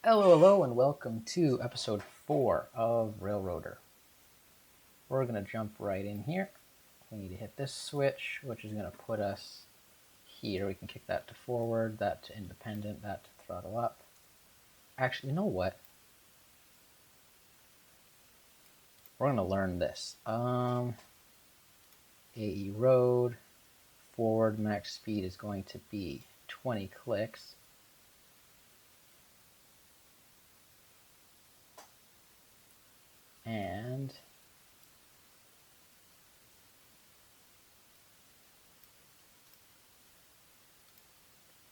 Hello, and welcome to episode 4 of Railroader. We're going to jump right in here. We need to hit this switch, which is going to put us here. We can kick that to forward, that to independent, that to throttle up. Actually, you know what? We're going to learn this. AE road, forward max speed is going to be 20 clicks. And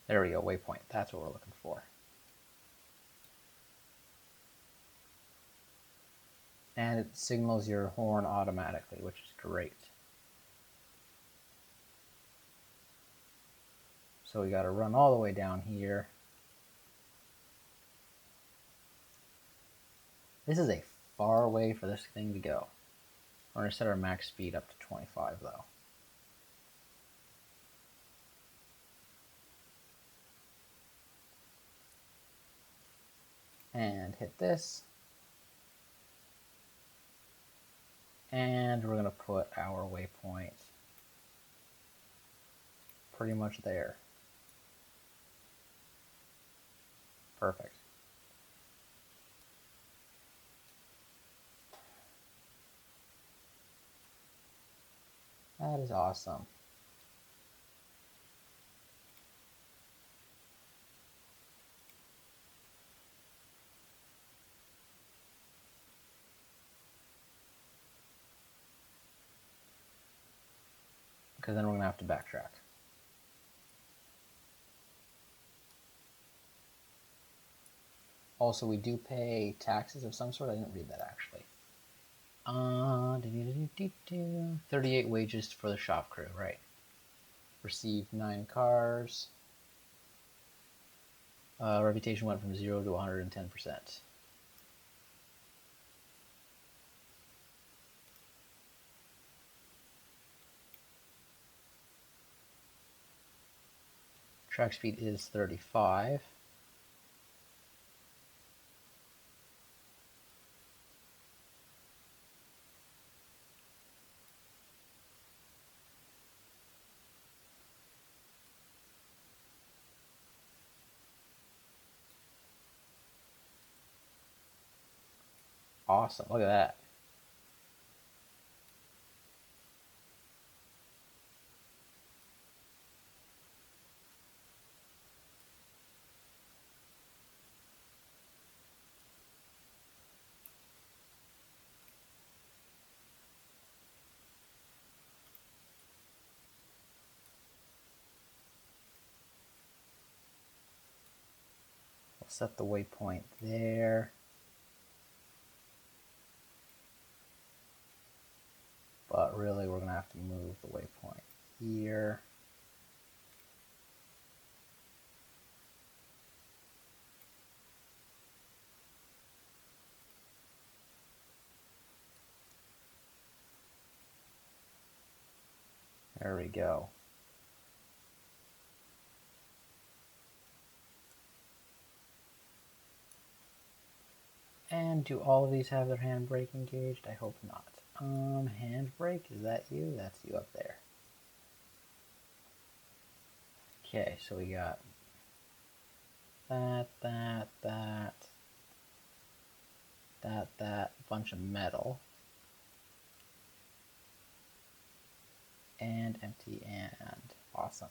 there we go, waypoint. That's what we're looking for. And it signals your horn automatically, which is great. So we got to run all the way down here. This is a far way for this thing to go. We're going to set our max speed up to 25 though. And hit this. And we're going to put our waypoint pretty much there. Perfect. That is awesome. Because then we're going to have to backtrack. Also, we do pay taxes of some sort. I didn't read that actually. 38 wages for the shop crew, right? Received 9 cars. Reputation went from 0 to 110%. Track speed is 35. Awesome, look at that. We'll set the waypoint there. But really, we're going to have to move the waypoint here. There we go. And do all of these have their handbrake engaged? I hope not. Handbrake, is that you? That's you up there. Okay, so we got that, bunch of metal. And empty and awesome.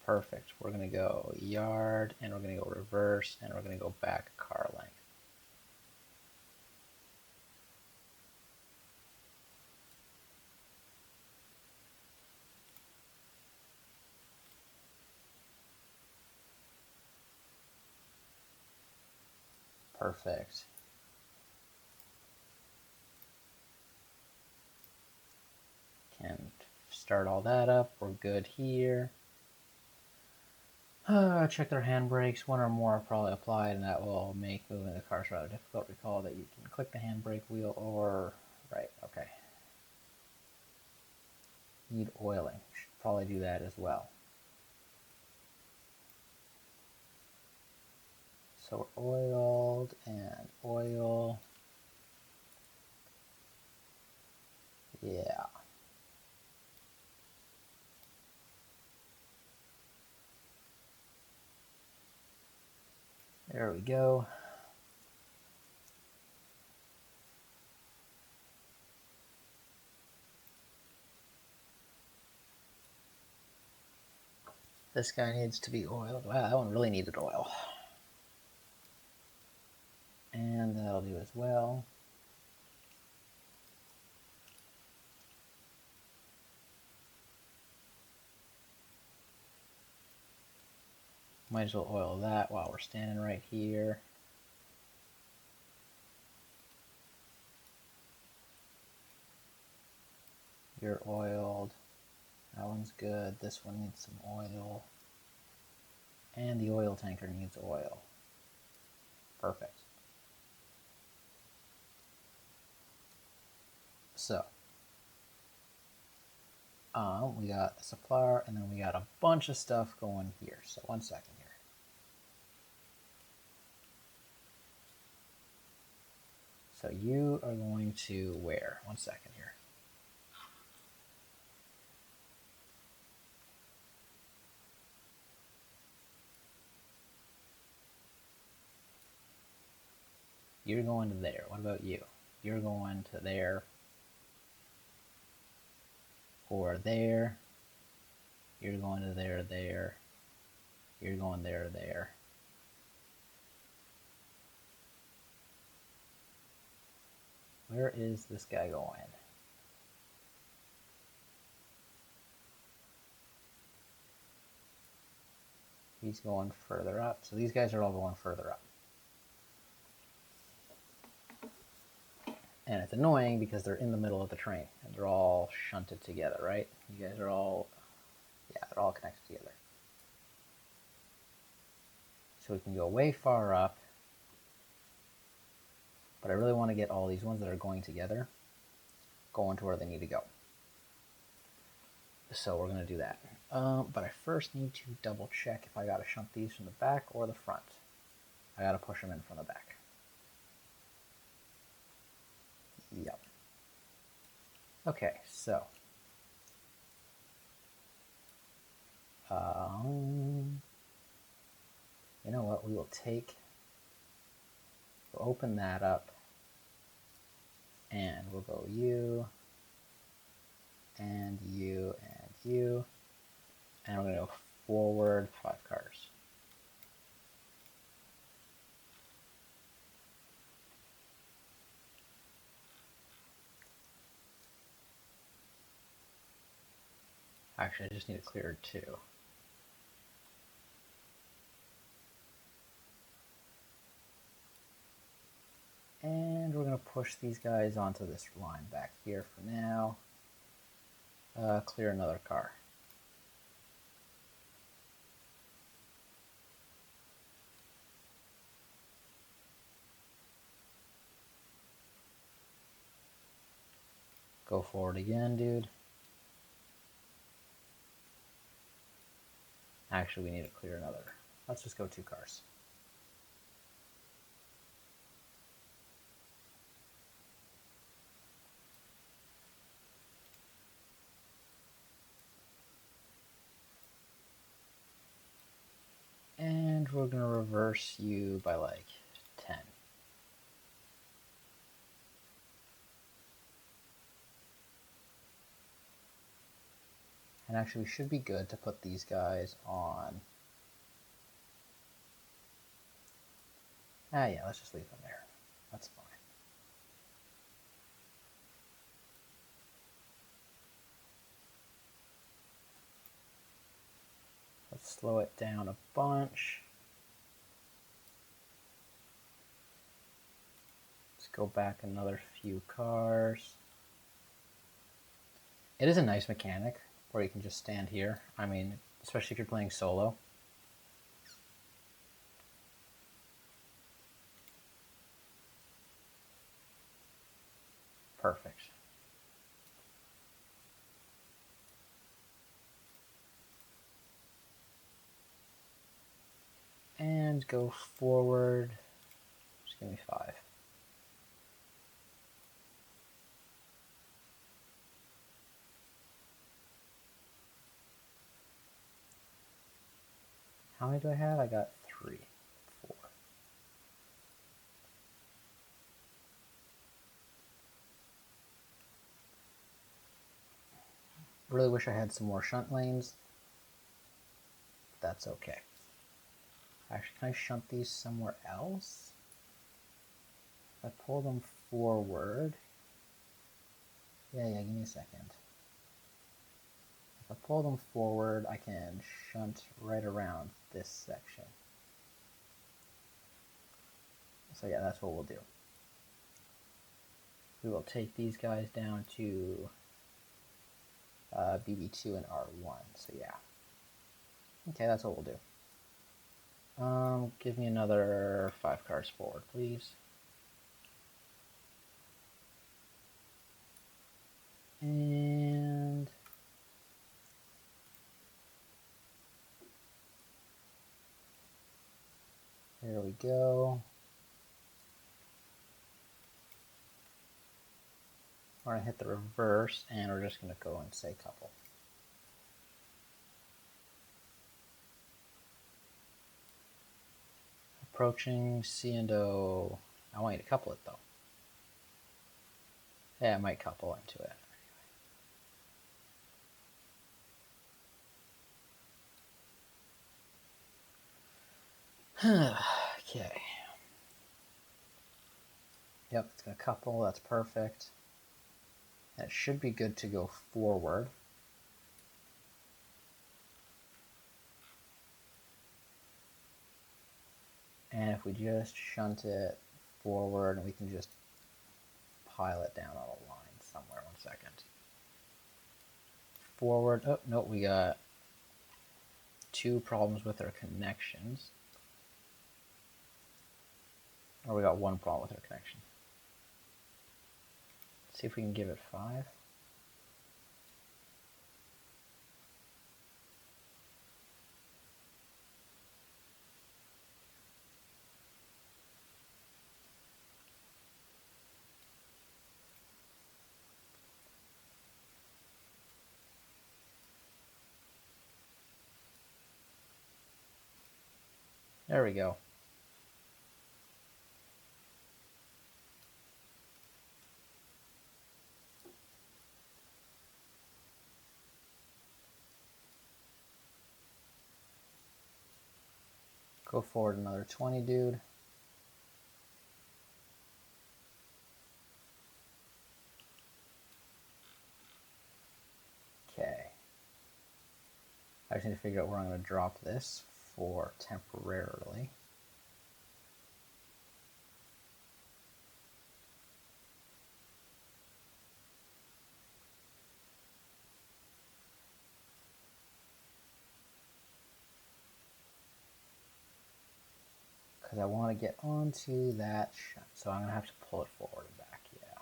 Perfect. We're going to go yard, and we're going to go reverse, and we're going to go back car length. Perfect. Can start all that up. We're good here. Check their handbrakes. One or more are probably applied, and that will make moving the cars rather difficult. Recall that you can click the handbrake wheel or... Right, okay. Need oiling. probably do that as well. So we're oiled and oil. Yeah. There we go. This guy needs to be oiled. Wow, that one really needed oil. And that'll do as well. Might as well oil that while we're standing right here. You're oiled. That one's good. This one needs some oil. And the oil tanker needs oil. Perfect. So, we got a supplier, and then we got a bunch of stuff going here. So 1 second here. So you are going to where? 1 second here. You're going to there. What about you? You're going to there. Or there. You're going to there, there. You're going there, there. Where is this guy going? He's going further up. So these guys are all going further up. And it's annoying because they're in the middle of the train and they're all shunted together, right? You guys are all, yeah, they're all connected together. So we can go way far up, but I really want to get all these ones that are going together going to where they need to go. So we're going to do that. But I first need to double check if I got to shunt these from the back or the front. I got to push them in from the back. Yep. Okay, so you know what? We will we'll open that up, and we'll go you, and you, and you, and we're going to go forward 5 cars. Actually, I just need to clear 2. And we're going to push these guys onto this line back here for now. Clear another car. Go forward again, dude. Actually, we need to clear another. Let's just go 2 cars. And we're going to reverse you by like 10. And actually, we should be good to put these guys on. Yeah, let's just leave them there. That's fine. Let's slow it down a bunch. Let's go back another few cars. It is a nice mechanic where you can just stand here. I mean, especially if you're playing solo. Perfect. sections go forward. Just give me 5. How many do I have? I got 3, 4. Really wish I had some more shunt lanes. That's okay. Actually, can I shunt these somewhere else? If I pull them forward. Yeah, give me a second. If I pull them forward, I can shunt right around this section. So yeah, that's what we'll do. We will take these guys down to BB2 and R1. So yeah. Okay, that's what we'll do. Give me another 5 cars forward, please. And there we go. We're going to hit the reverse, and we're just going to go and say couple. Approaching C and O. I want you to couple it, though. Yeah, I might couple into it. Okay. Yep, it's going to couple. That's perfect. And it should be good to go forward. And if we just shunt it forward, we can just pile it down on a line somewhere. 1 second. Forward. Oh, no, we got 2 problems with our connections. Or we got 1 problem with our connection. Let's see if we can give it 5. There we go. Go forward another 20, dude. Okay. I just need to figure out where I'm going to drop this for temporarily. Because I want to get onto that shunt. So I'm going to have to pull it forward and back, yeah.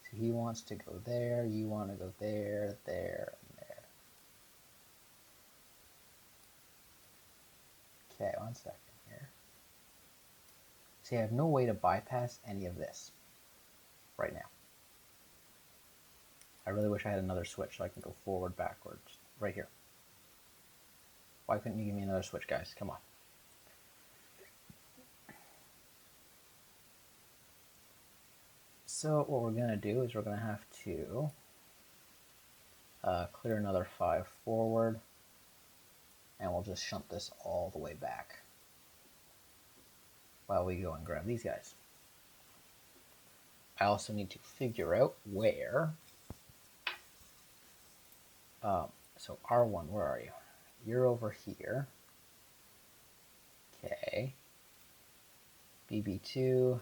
So he wants to go there, you want to go there, there, and there. Okay, 1 second here. See, I have no way to bypass any of this right now. I really wish I had another switch so I can go forward, backwards, right here. Why couldn't you give me another switch, guys? Come on. So what we're going to do is we're going to have to clear another 5 forward, and we'll just shunt this all the way back while we go and grab these guys. I also need to figure out where. So R1, where are you? You're over here. Okay. BB2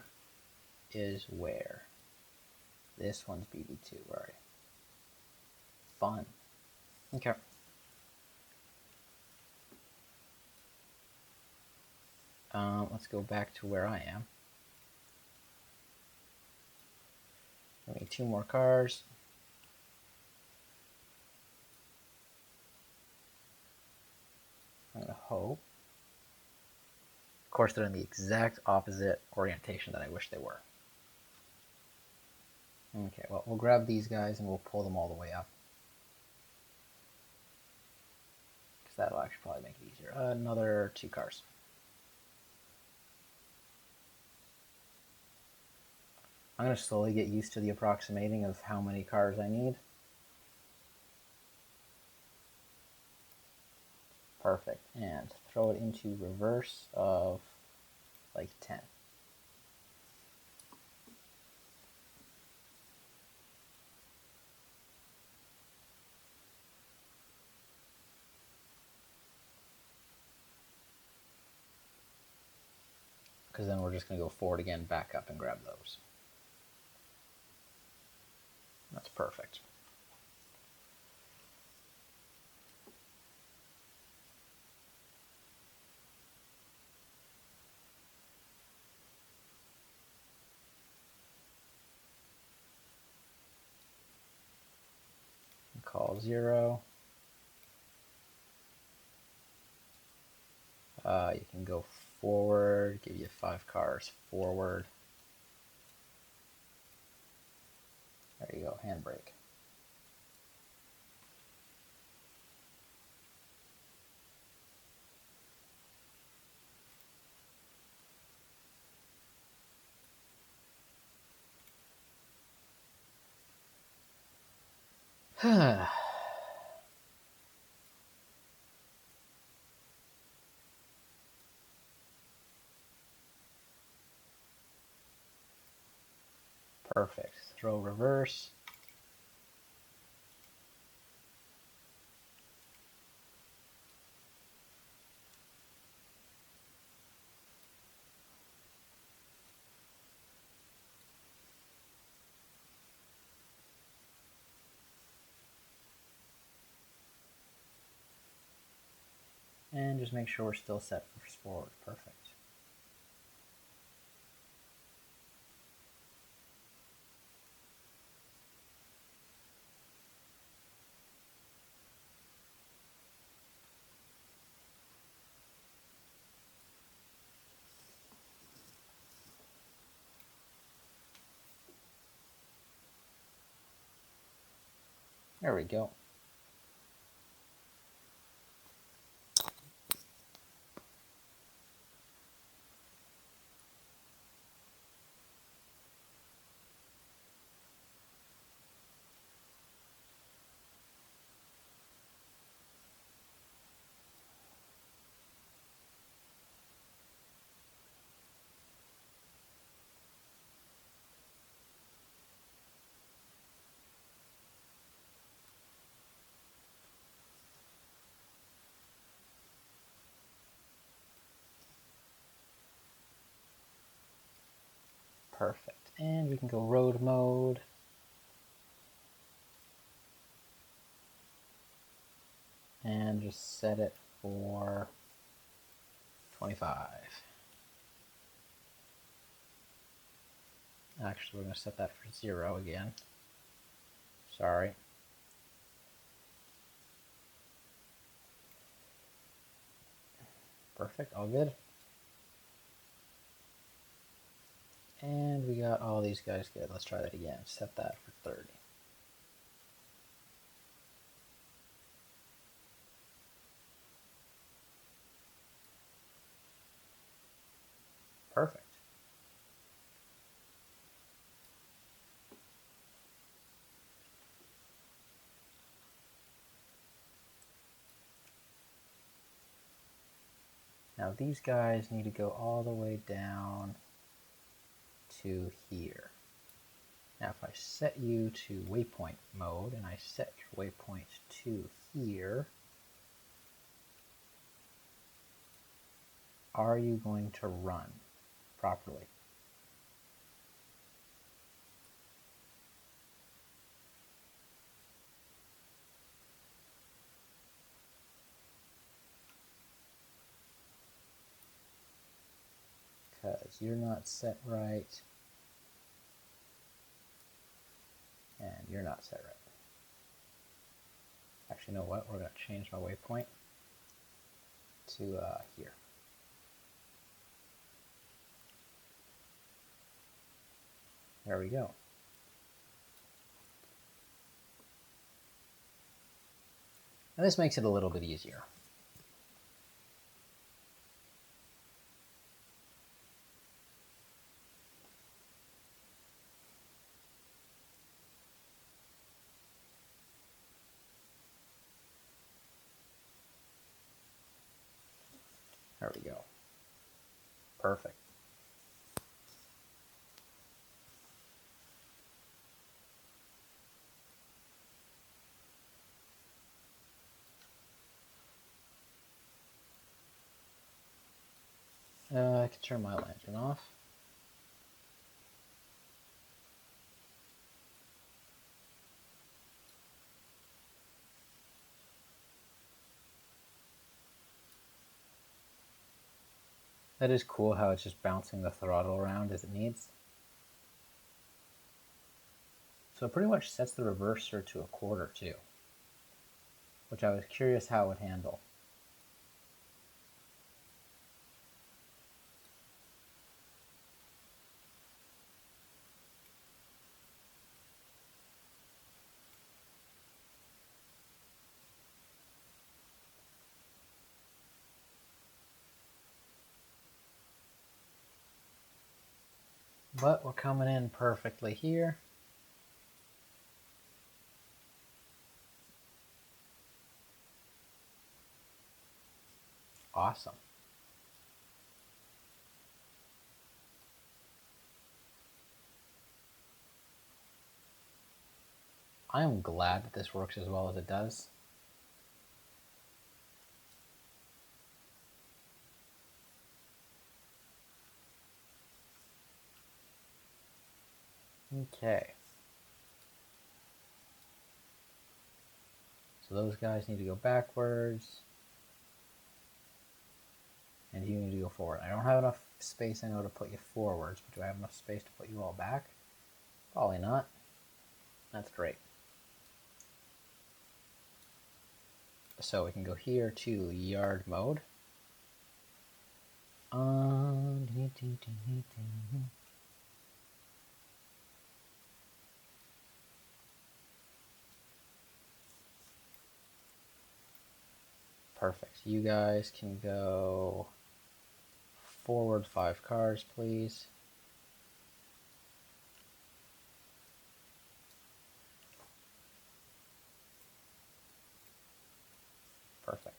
is where? This one's BB2. Where are you? Fun. Okay. Let's go back to where I am. We need 2 more cars. I'm going to hope. Of course, they're in the exact opposite orientation that I wish they were. Okay, well, we'll grab these guys and we'll pull them all the way up. Because that'll actually probably make it easier. Another 2 cars. I'm going to slowly get used to the approximating of how many cars I need. Perfect. And throw it into reverse of like 10. Because then we're just going to go forward again, back up, and grab those. That's perfect. Call 0. You can go forward, give you 5 cars forward. There you go, handbrake. Perfect. Throw reverse. And just make sure we're still set for forward. Perfect. There we go. Perfect. And we can go road mode. And just set it for 25. Actually, we're going to set that for 0 again. Sorry. Perfect, all good. And we got all these guys good. Let's try that again. Set that for 30. Perfect. Now these guys need to go all the way down to here. Now if I set you to waypoint mode and I set your waypoint to here, are you going to run properly? Because you're not set right. And you're not set right. Actually, you know what? We're going to change my waypoint to here. There we go. And this makes it a little bit easier. There we go. Perfect. I can turn my lantern off. That is cool how it's just bouncing the throttle around as it needs. So it pretty much sets the reverser to a quarter too, which I was curious how it would handle. But we're coming in perfectly here. Awesome. I am glad that this works as well as it does. Okay. So those guys need to go backwards. And you need to go forward. I don't have enough space, I know, to put you forwards, but do I have enough space to put you all back? Probably not. That's great. So we can go here to yard mode. Perfect. You guys can go forward 5 cars, please. Perfect.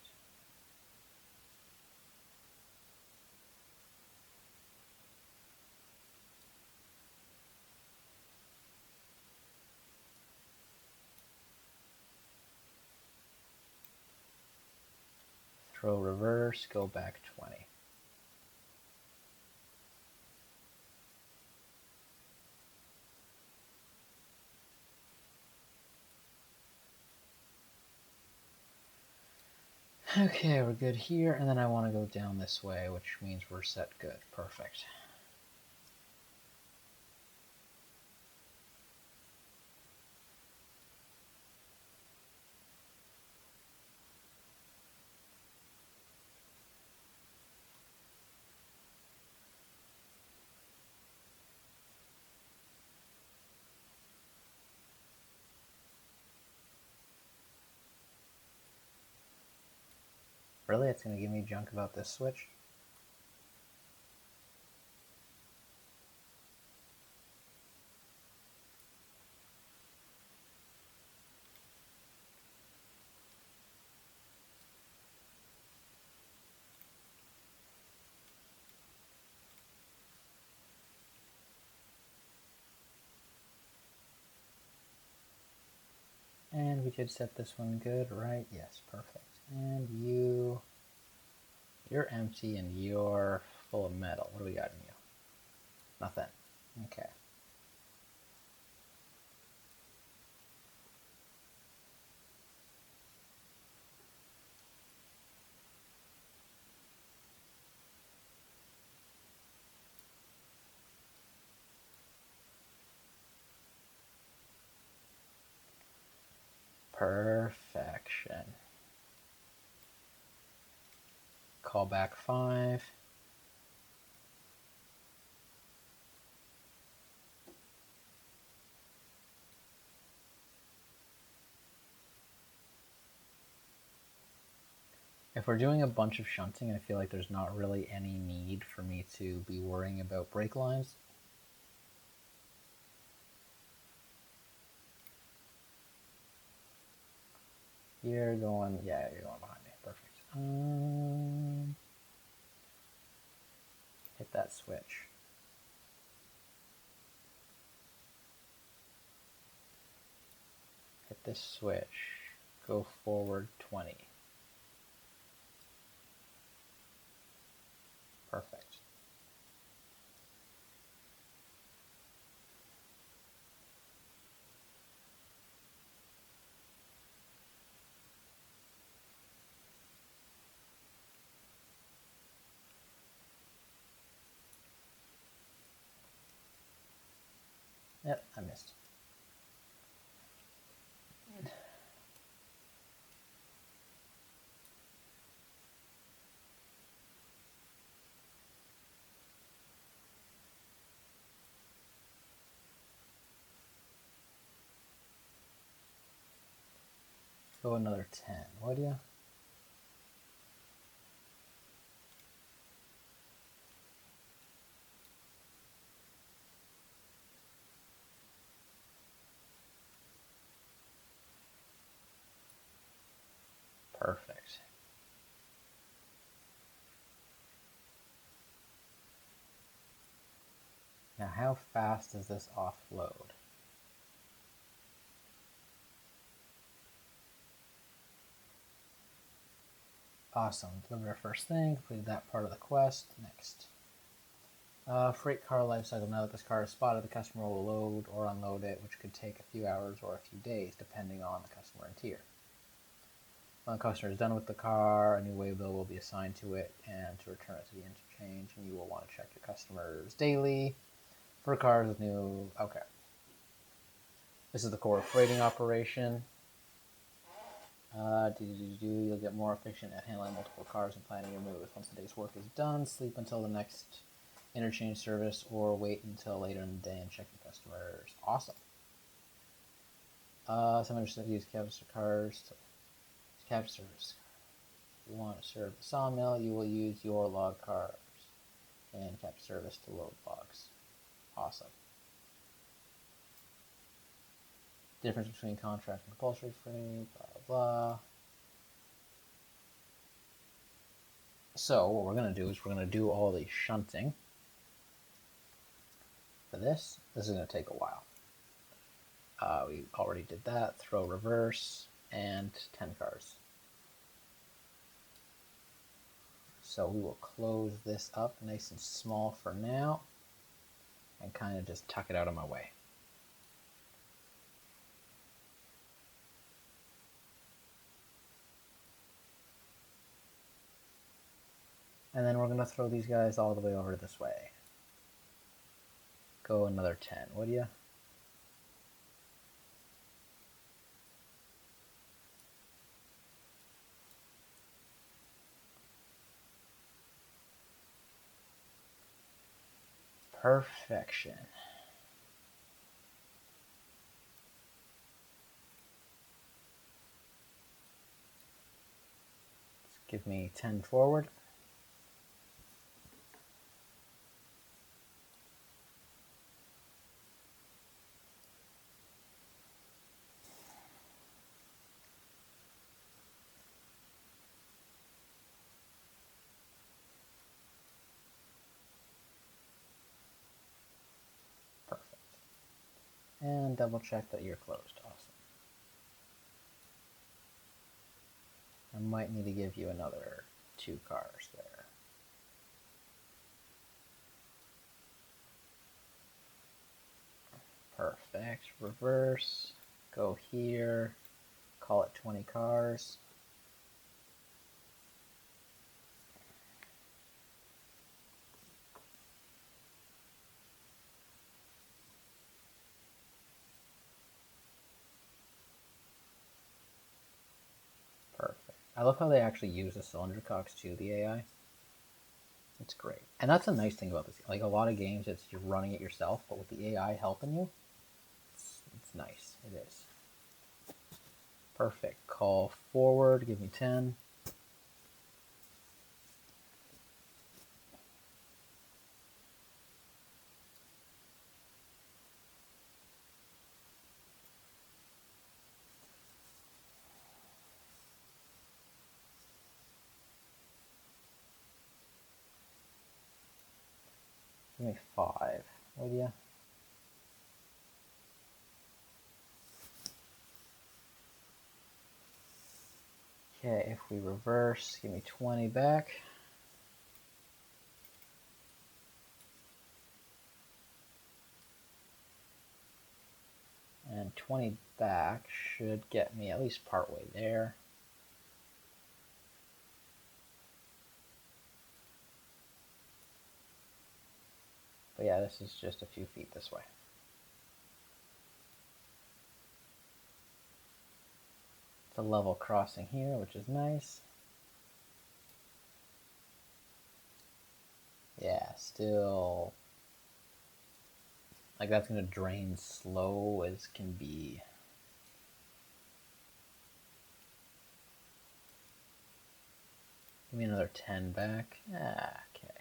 Throw reverse, go back 20. Okay, we're good here, and then I want to go down this way, which means we're set good. Perfect. Really? It's going to give me junk about this switch? And we did set this one good, right? Yes, perfect. And you're empty and you're full of metal. What do we got in you? Nothing. Okay. Perfection. Call back 5. If we're doing a bunch of shunting, I feel like there's not really any need for me to be worrying about brake lines. You're going, yeah, you're going behind me. Perfect. Hit that switch. Hit this switch. Go forward 20. Perfect. Yep, I missed. Go another 10, would you? Perfect. Now, how fast does this offload? Awesome. Delivered our first thing, completed that part of the quest. Next. Freight car lifecycle. Now that this car is spotted, the customer will load or unload it, which could take a few hours or a few days, depending on the customer and tier. When the customer is done with the car, a new waybill will be assigned to it, and to return it to the interchange, and you will want to check your customers daily for cars with new... Okay. This is the core freighting operation. You'll get more efficient at handling multiple cars and planning your moves. Once the day's work is done, sleep until the next interchange service or wait until later in the day and check your customers. Awesome. Some interested use capture cars to capture service. If you want to serve the sawmill, you will use your log cars and capture service to load logs. Awesome. Difference between contract and compulsory freight, blah, blah, blah. So what we're going to do is we're going to do all the shunting. For this is going to take a while. We already did that. Throw reverse and 10 cars. So we will close this up nice and small for now and kind of just tuck it out of my way. And then we're going to throw these guys all the way over this way. Go another 10, would you? Perfection. Give me 10 forward. Perfect. And double check that you're closed. Awesome. I might need to give you another 2 cars there. Perfect. Reverse. Go here. Call it 20 cars. I love how they actually use the cylinder cocks to the AI. It's great. And that's a nice thing about this. Like a lot of games, it's you're running it yourself, but with the AI helping you, it's nice. It is. Perfect. Call forward. Give me 10. Give me 5. Would ya? Okay, if we reverse, give me 20 back. And 20 back should get me at least partway there. But yeah, this is just a few feet this way. It's a level crossing here, which is nice. Yeah, still, like that's gonna drain slow as can be. Give me another 10 back. Ah, okay.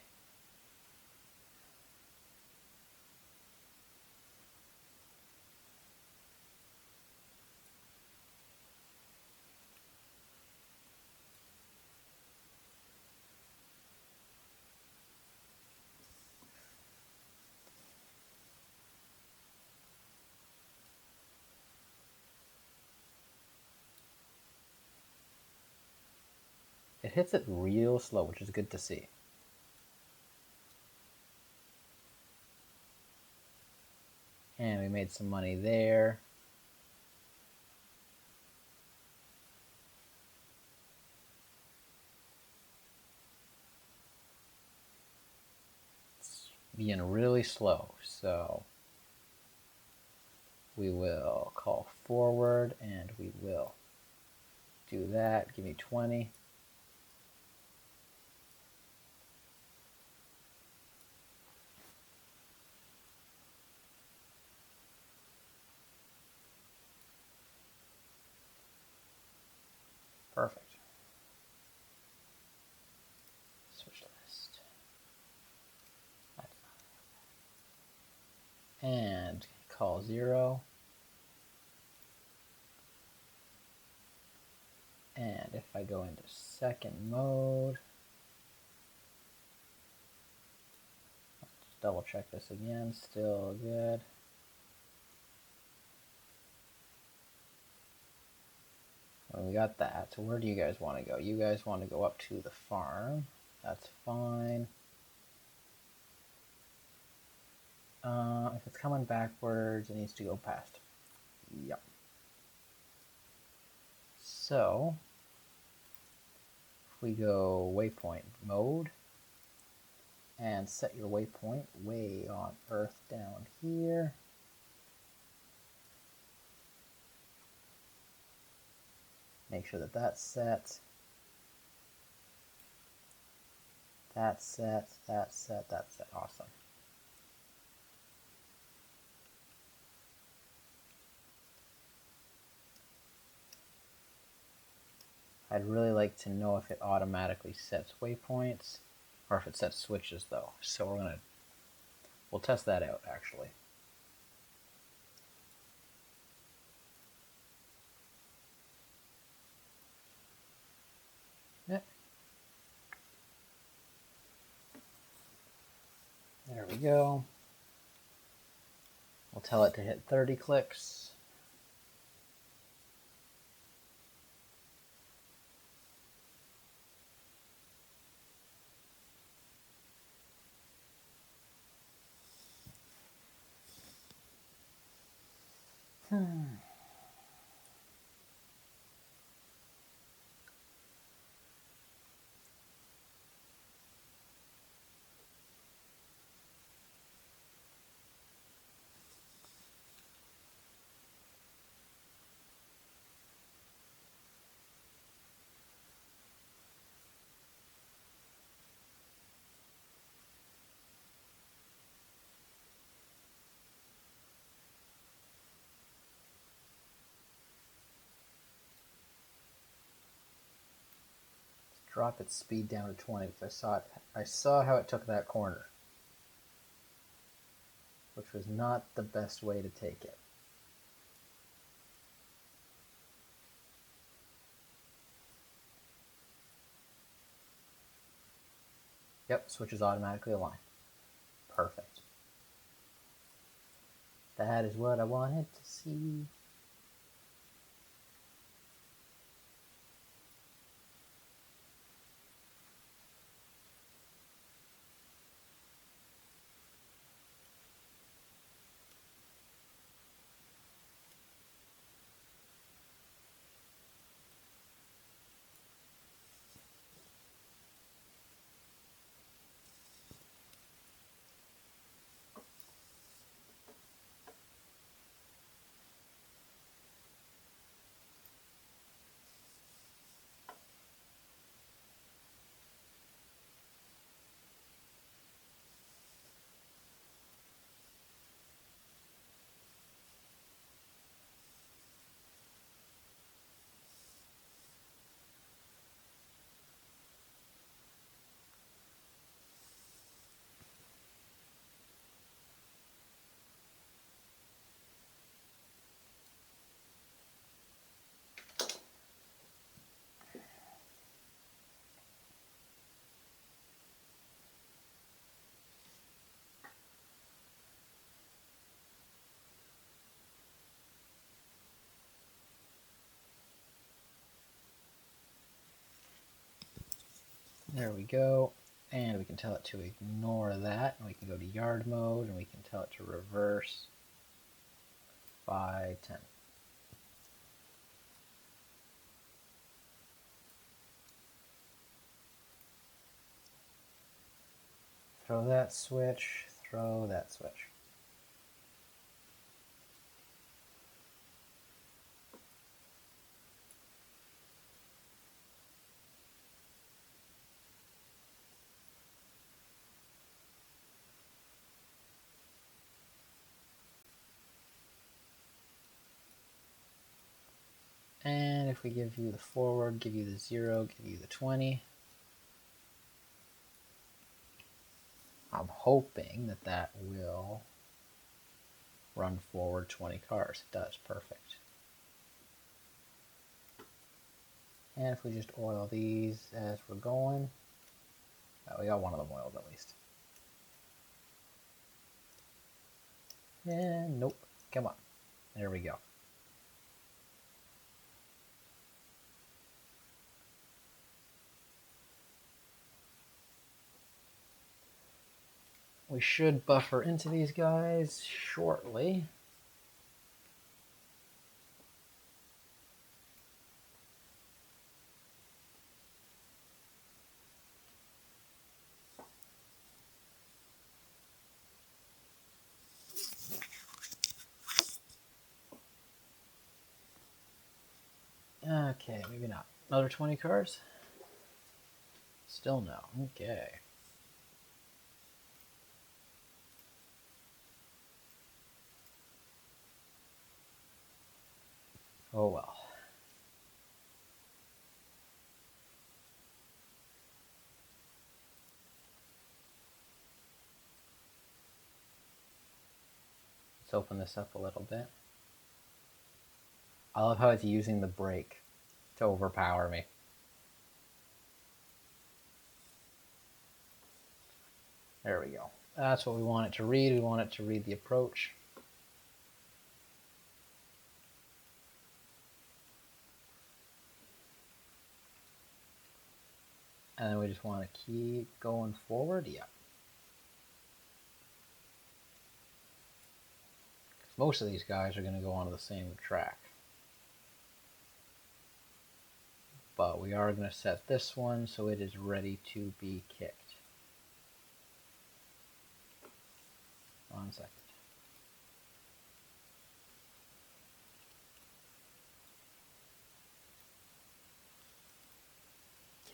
It hits it real slow, which is good to see. And we made some money there. It's being really slow, so we will call forward and we will do that. Give me 20. Perfect. Switch list. And call 0. And if I go into second mode, let's double check this again, still good. Well, we got that. So where do you guys want to go? You guys want to go up to the farm. That's fine. If it's coming backwards, it needs to go past. Yep. So, if we go waypoint mode, and set your waypoint way on Earth down here. Make sure that that's set. That's set, that's set, that's set. Awesome. I'd really like to know if it automatically sets waypoints or if it sets switches though. So we'll test that out actually. Yeah. There we go. We'll tell it to hit 30 clicks. drop its speed down to 20 because I saw how it took that corner, which was not the best way to take it. Yep, switches automatically align. Perfect. That is what I wanted to see. There we go. And we can tell it to ignore that. And we can go to yard mode and we can tell it to reverse by 10. Throw that switch, throw that switch. And if we give you the forward, give you the 0, give you the 20. I'm hoping that that will run forward 20 cars. It does, perfect. And if we just oil these as we're going, oh, we got one of them oiled at least. And nope, come on. There we go. We should buffer into these guys shortly. Okay, maybe not. Another 20 cars? Still no. Okay. Oh well. Let's open this up a little bit. I love how it's using the brake to overpower me. There we go. That's what we want it to read. We want it to read the approach. And then we just want to keep going forward. Yeah. Most of these guys are going to go onto the same track. But we are going to set this one so it is ready to be kicked. 1 second.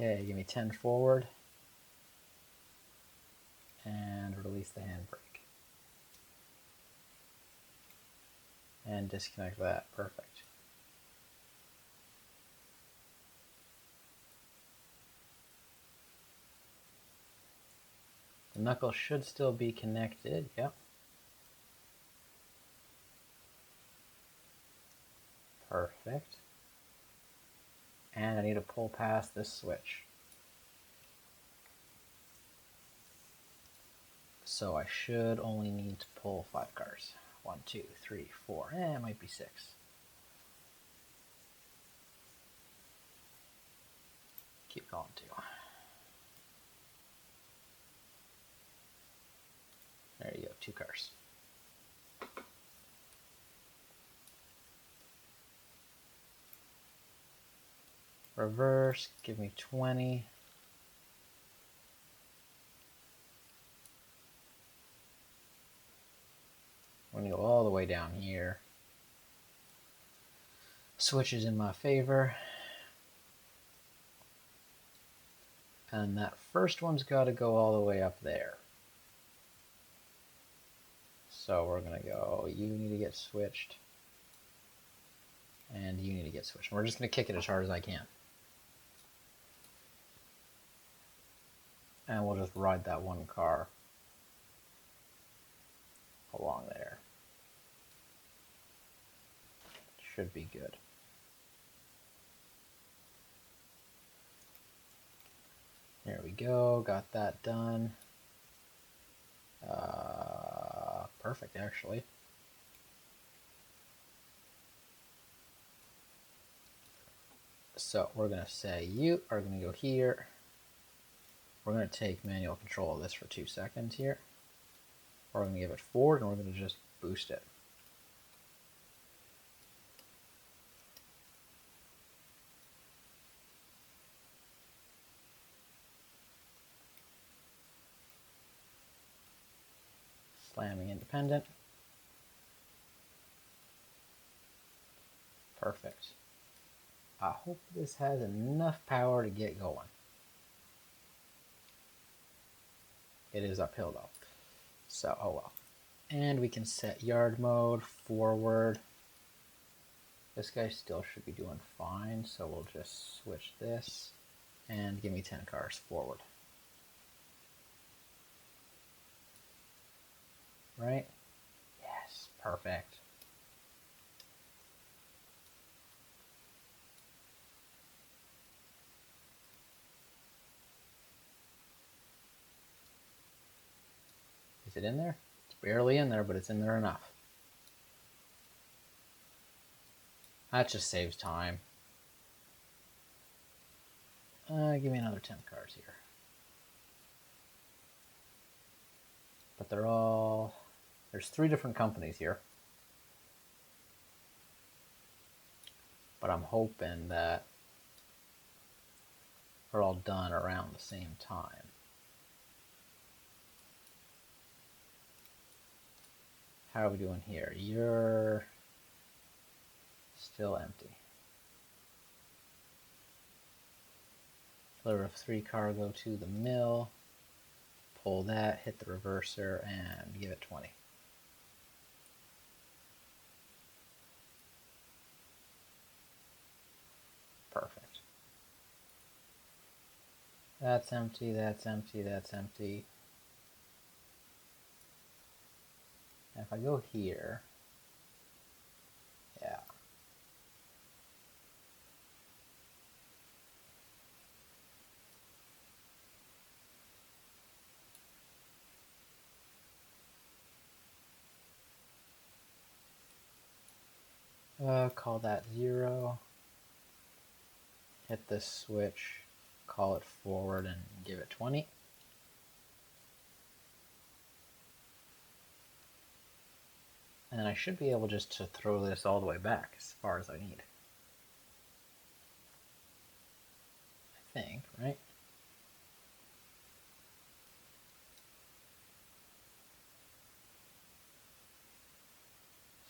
Okay, give me 10 forward. And release the handbrake. And disconnect that. Perfect. The knuckle should still be connected. Yep. Perfect. And I need to pull past this switch. So I should only need to pull 5 cars. 1, 2, 3, 4. It might be 6. Keep going 2. There you go, 2 cars. Reverse, give me 20. I'm going to go all the way down here. Switch is in my favor. And that first one's got to go all the way up there. So we're going to go, you need to get switched. And you need to get switched. We're just going to kick it as hard as I can. And we'll just ride that one car along there. Should be good. There we go, got that done. Perfect, actually. So we're going to say you are going to go here. We're going to take manual control of this for 2 seconds here. We're going to give it forward and we're going to just boost it. Slamming independent. Perfect. I hope this has enough power to get going. It is uphill though. So, oh well. And we can set yard mode, forward. This guy still should be doing fine, so we'll just switch this and give me 10 cars forward. Right? Yes, perfect. Is it in there? It's barely in there, but it's in there enough. That just saves time. Give me another 10 cars here. But they're all... There's 3 different companies here. But I'm hoping that they're all done around the same time. How are we doing here? You're still empty. Deliver 3 cargo to the mill. Pull that, hit the reverser, and give it 20. Perfect. That's empty, that's empty, that's empty. And if I go here, yeah. Call that 0. Hit this switch, call it forward, and give it 20. And then I should be able just to throw this all the way back as far as I need. I think, right?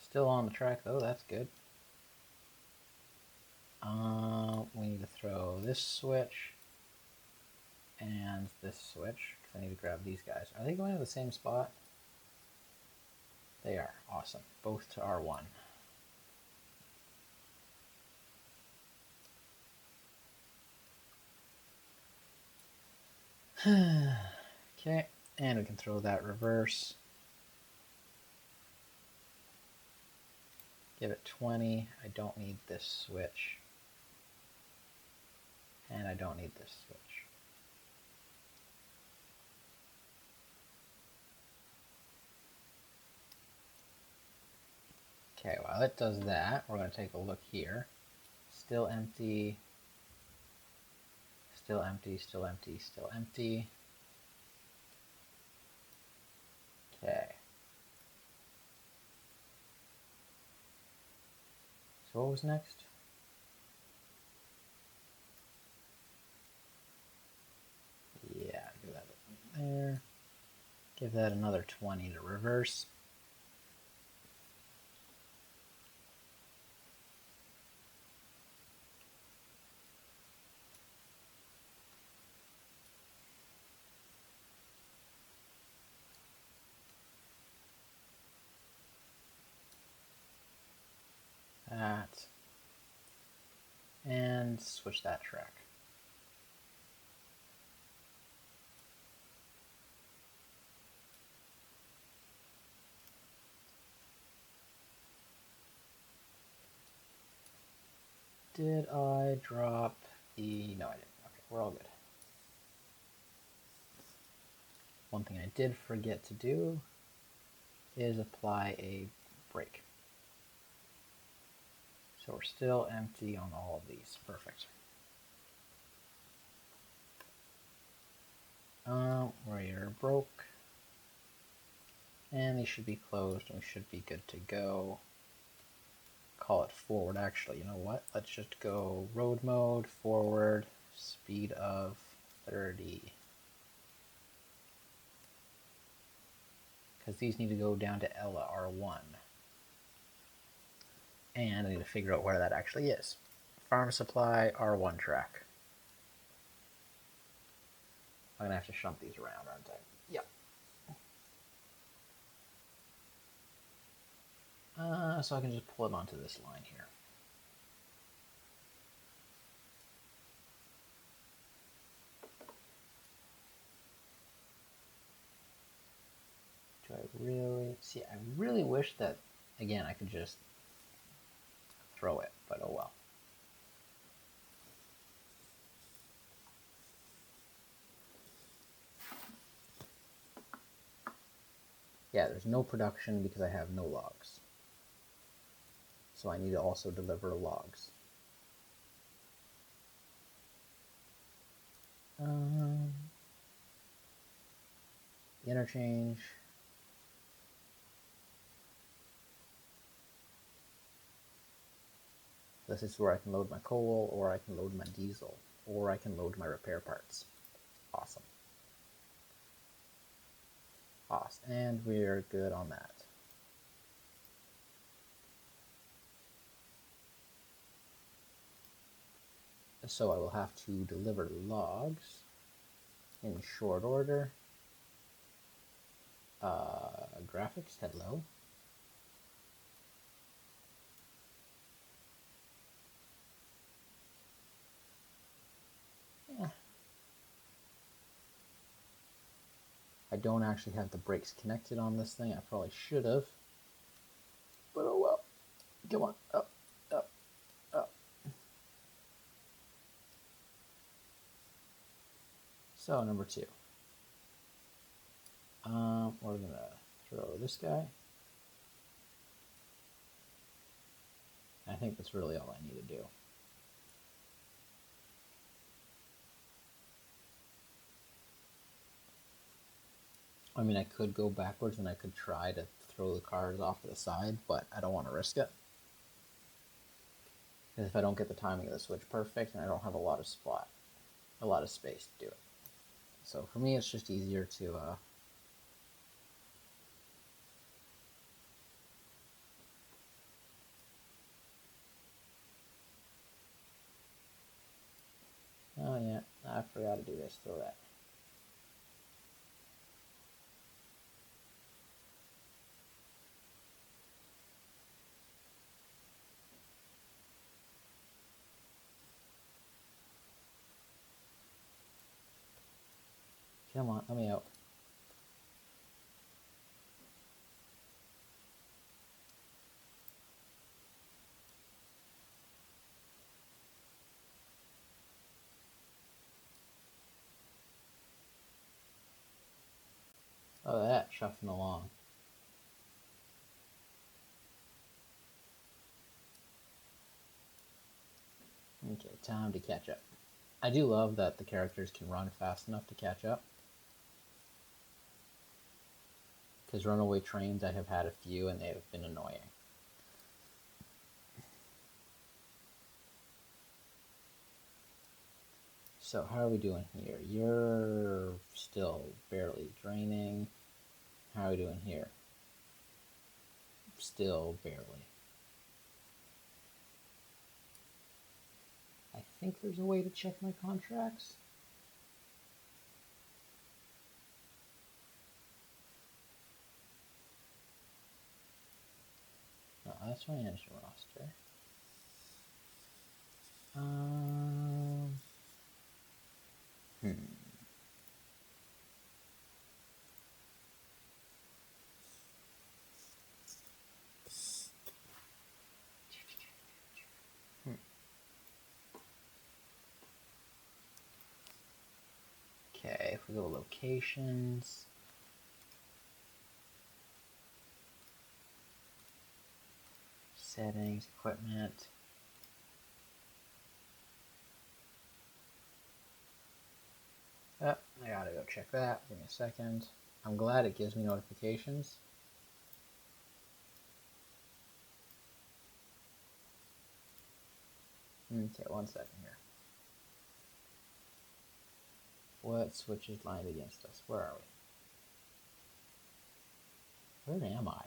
Still on the track though, that's good. We need to throw this switch and this switch, because I need to grab these guys. Are they going to the same spot? They are. Awesome. Both to R1. Okay, And we can throw that reverse. Give it 20. I don't need this switch. And I don't need this switch. Okay, while it does that, we're going to take a look here. Still empty. Still empty, still empty, still empty. Okay. So what was next? Yeah, give that there. Give that another 20 to reverse. That. And switch that track. Did I drop the... No, I didn't. Okay, we're all good. One thing I did forget to do is apply a brake. So we're still empty on all of these. Perfect. Railroader broke. And these should be closed and we should be good to go. Call it forward. Actually, you know what? Let's just go road mode, forward, speed of 30. Because these need to go down to LR1. And I need to figure out where that actually is. Farm supply, R1 track. I'm going to have to shunt these around, aren't I? Yep. So I can just pull it onto this line here. Do I really... See, I really wish that, again, I could just throw it, but oh well. Yeah, there's no production because I have no logs. So I need to also deliver logs. Interchange. This is where I can load my coal, or I can load my diesel, or I can load my repair parts. Awesome. Awesome. And we're good on that. So I will have to deliver logs in short order. Graphics, hello. Yeah. I don't actually have the brakes connected on this thing. I probably should have. But oh well. Come on. Up, up, up. So, number 2. We're going to throw this guy. I think that's really all I need to do. I mean, I could go backwards and I could try to throw the cars off to the side, but I don't want to risk it. Because if I don't get the timing of the switch perfect, and I don't have a lot of space to do it. So for me, it's just easier to oh yeah, I forgot to do this. Throw that. Come on, let me out. Oh, that chuffing along. Okay, time to catch up. I do love that the characters can run fast enough to catch up. Because runaway trains, I have had a few and they have been annoying. So how are we doing here? You're still barely draining. How are we doing here? Still barely. I think there's a way to check my contracts. No, that's my engine roster. Hmm. Okay, if we go locations, settings, equipment. Oh, I gotta go check that. Give me a second. I'm glad it gives me notifications. Okay, 1 second here. What switches lined against us? Where are we? Where am I?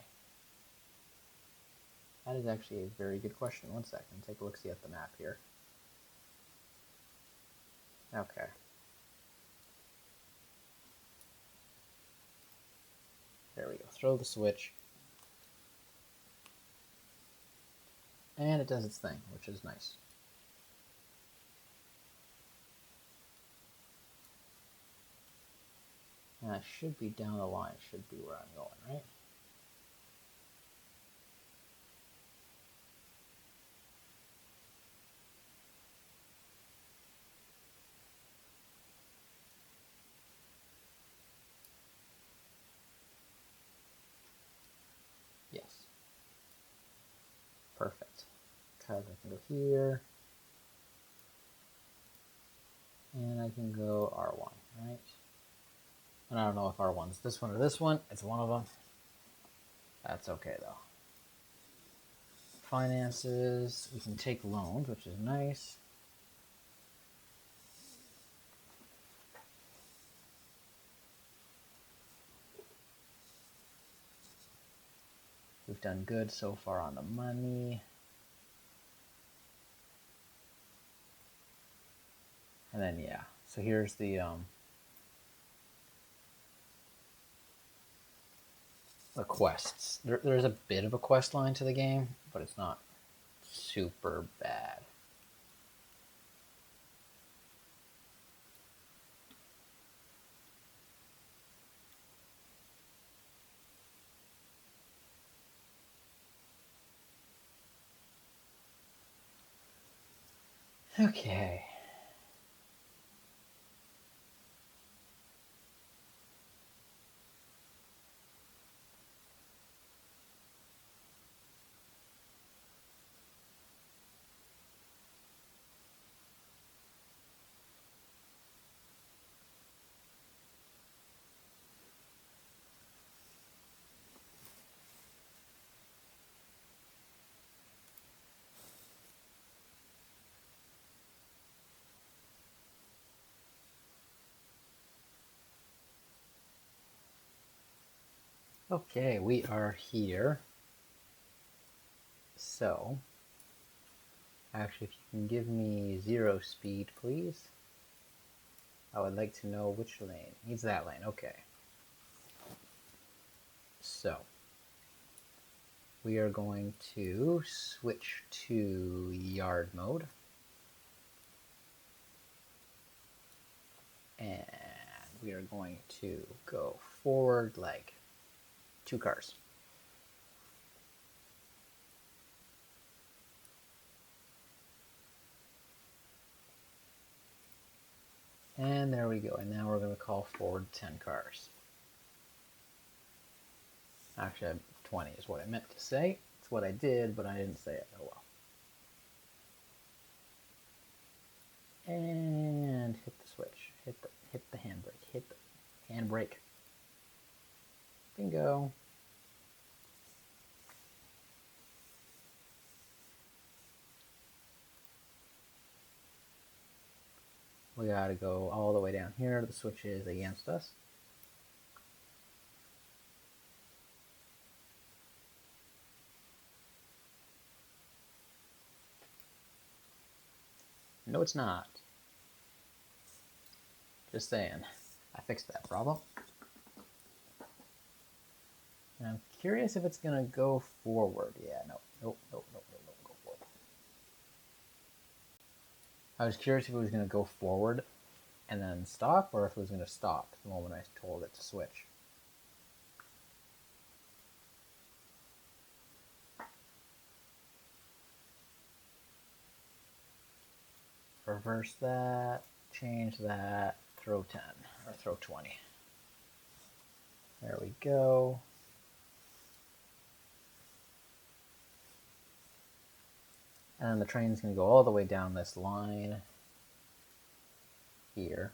That is actually a very good question. 1 second. Take a look-see at the map here. Okay. There we go. Throw the switch. And it does its thing, which is nice. And I should be down the line. Should be where I'm going, right? Yes. Perfect. Because I can go here. And I can go R1, right? And I don't know if R1's this one or this one. It's one of them. That's okay, though. Finances. We can take loans, which is nice. We've done good so far on the money. And then, yeah. So here's the quests. There's a bit of a quest line to the game, but it's not super bad. Okay. Okay, we are here. So, actually, if you can give me 0 speed, please. I would like to know which lane. Needs that lane, okay. So, we are going to switch to yard mode. And we are going to go forward like 2 cars. And there we go. And now we're going to call forward 10 cars. Actually, 20 is what I meant to say. It's what I did, but I didn't say it. Oh well. And hit the switch. Hit the handbrake. Hit the handbrake. Bingo. We gotta go all the way down here. The switch is against us. No, it's not. Just saying. I fixed that problem. And I'm curious if it's gonna go forward. Yeah, no, go forward. I was curious if it was gonna go forward and then stop, or if it was gonna stop the moment I told it to switch. Reverse that, change that, throw 10, or throw 20. There we go. And the train's going to go all the way down this line here.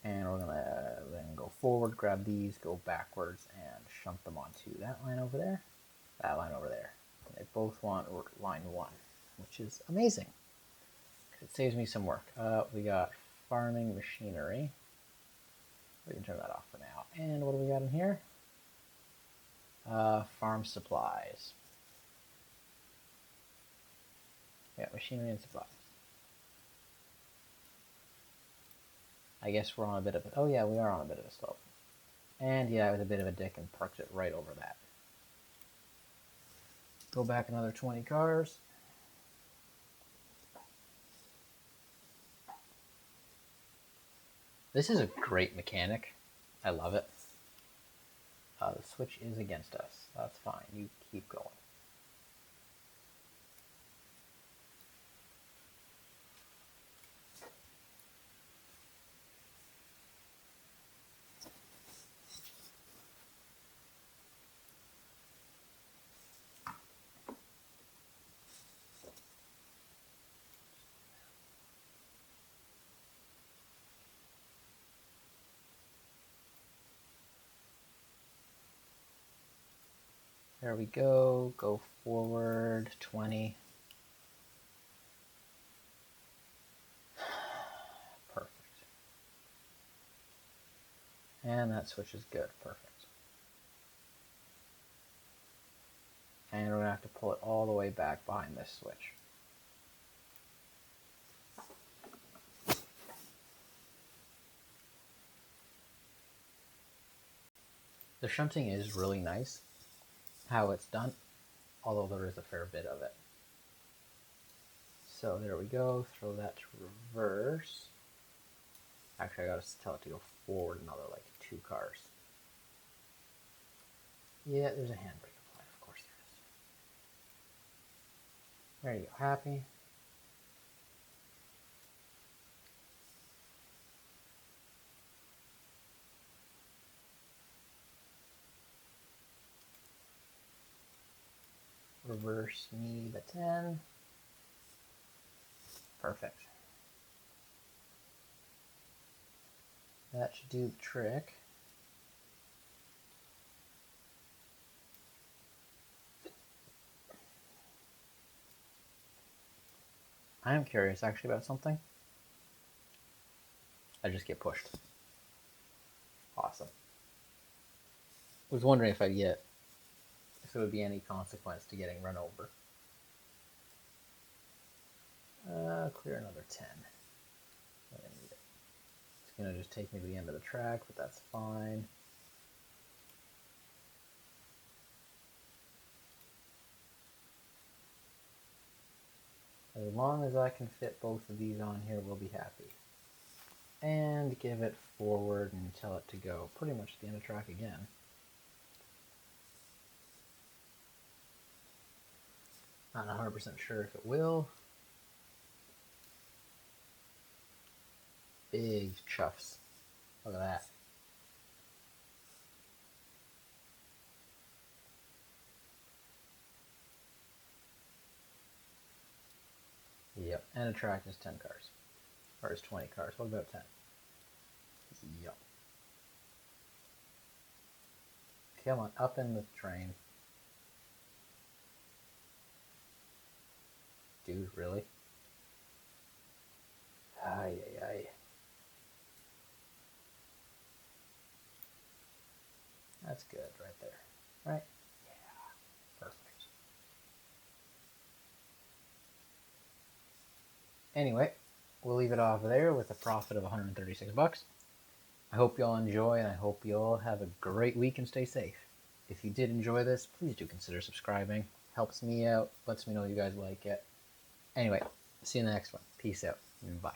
And we're going to then go forward, grab these, go backwards, and shunt them onto that line over there, that line over there. And they both want line 1, which is amazing. It saves me some work. We got farming machinery. We can turn that off for now. And what do we got in here? Farm supplies. Yeah, machinery and supplies. I guess we're on a bit of a... Oh yeah, we are on a bit of a slope. And yeah, I was a bit of a dick and parked it right over that. Go back another 20 cars. This is a great mechanic. I love it. The switch is against us. That's fine. You keep going. There we go. Go forward 20. Perfect. And that switch is good. Perfect. And we're going to have to pull it all the way back behind this switch. The shunting is really nice, how it's done, although there is a fair bit of it. So there we go, throw that to reverse. Actually, I gotta tell it to go forward another, like, 2 cars. Yeah, there's a handbrake applied, of course there is. There you go, happy. Reverse me the 10. Perfect. That should do the trick. I am curious actually about something. I just get pushed. Awesome. I was wondering if there would be any consequence to getting run over. Clear another 10. I don't need it. It's gonna just take me to the end of the track, but that's fine. As long as I can fit both of these on here, we'll be happy. And give it forward and tell it to go pretty much to the end of the track again. Not 100% sure if it will. big chuffs. Look at that. Yep, and a track is 10 cars. Or is 20 cars. What about 10? Yep. Come on, up in the train. Dude, really? Ay, ay, ay. That's good right there. Right? Yeah. Perfect. Anyway, we'll leave it off there with a profit of 136 bucks. I hope you all enjoy, and I hope you all have a great week and stay safe. If you did enjoy this, please do consider subscribing. Helps me out, lets me know you guys like it. Anyway, see you in the next one. Peace out. Bye.